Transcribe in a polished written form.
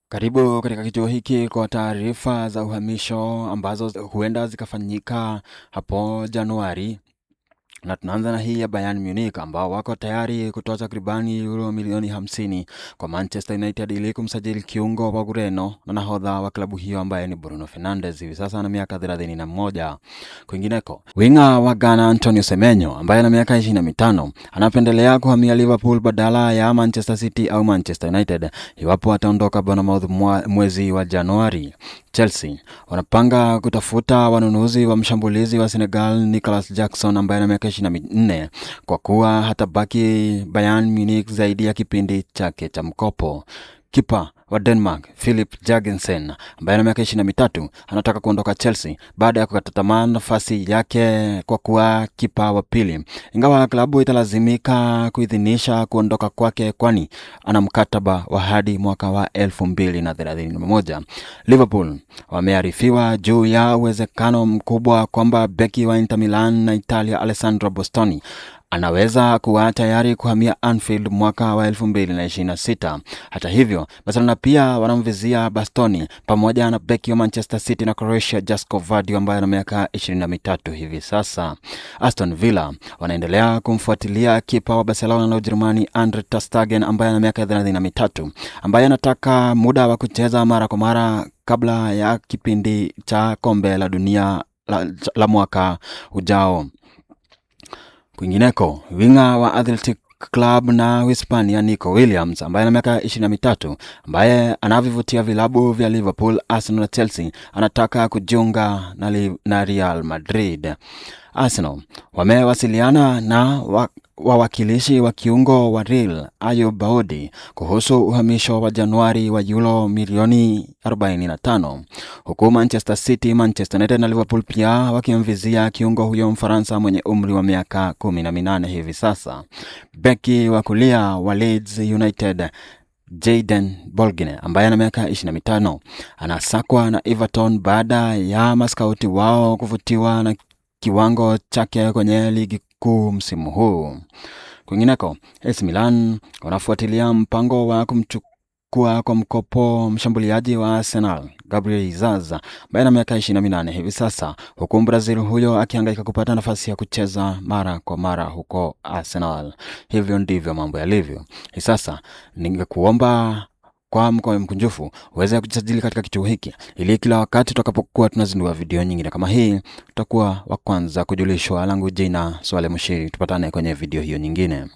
Karibu katika kituo hiki kwa taarifa za uhamisho ambazo huenda zikafanyika hapo Januari, na tunaanza na hii ya Bayern Munich ambao wako tayari kutoa takribani euro milioni 50 kwa Manchester United ili kumsajili kiungo wa Ureno na nahodha wa klabu hiyo ambaye ni Bruno Fernandes, hivi sasa ana miaka 31. Kwingineko, winga wa Ghana Antonio Semenyo ambaye ana miaka 25 anapendelea kuhamia Liverpool badala ya Manchester City au Manchester United iwapo ataondoka Bournemouth mwezi wa Januari. Chelsea wanapanga kutafuta wanunuzi wa mshambulizi wa Senegal Nicolas Jackson ambaye ana miaka 24 kwa kuwa hatabaki Bayern Munich zaidi ya kipindi chake cha mkopo. Kipa wa Denmark Philip Jørgensen ambaye ana miaka 23 anataka kuondoka Chelsea baada ya kukata tamaa nafasi yake kwa kuwa kipa wa pili, ingawa klabu italazimika kuidhinisha kuondoka kwake kwani ana mkataba wa hadi mwaka wa 2031. Liverpool wamearifiwa juu ya uwezekano mkubwa kwamba beki wa Inter Milan na Italia Alessandro Bastoni anaweza kuwa tayari kuhamia Anfield mwaka wa 2026. Hata hivyo, Barcelona pia wanamvizia Bastoni pamoja na beki wa Manchester City na Croatia Joško Vardy ambaye ana miaka 23 hivi sasa. Aston Villa wanaendelea kumfuatilia kipa wa Barcelona na Ujerumani Andre ter Stegen ambaye ana miaka 33 ambaye anataka muda wa kucheza mara kwa mara kabla ya kipindi cha kombe la dunia la mwaka ujao. Kwingineko, winga wa Athletic Club na Hispania Nico Williams ambaye ana miaka 23 ambaye anavivutia vilabu vya Liverpool, Arsenal na Chelsea anataka kujiunga na Real Madrid. Arsenal wamewasiliana na wawakilishi wa kiungo wa Real Ayoub Daoudi kuhusu uhamisho wa Januari wa euro milioni 45, huku Manchester City, Manchester United na Liverpool pia wakimvizia kiungo huyo Mfaransa mwenye umri wa miaka 18 hivi sasa. Beki wa kulia wa Leeds United Jayden Bolgine ambaye ana miaka 25 anasakwa na Everton baada ya maskauti wao kuvutiwa na kiwango chake kwenye ligi kuu msimu huu. Kwingineko, AC Milan wanafuatilia mpango wa kumchukua kwa mkopo mshambuliaji wa Arsenal Gabriel Jesus ambaye ana miaka 28 hivi sasa, huku Brazil huyo akihangaika kupata nafasi ya kucheza mara kwa mara huko Arsenal. Hivyo ndivyo mambo yalivyo. Sasa ningekuomba kwa mkoa mkunjufu uweze kujisajili katika kituo hiki ili kila wakati tutakapokuwa tunazindua video nyingine kama hii tutakuwa wa kwanza kujulishwa. Langu jina Swale Mushiri, tupatane kwenye video hiyo nyingine.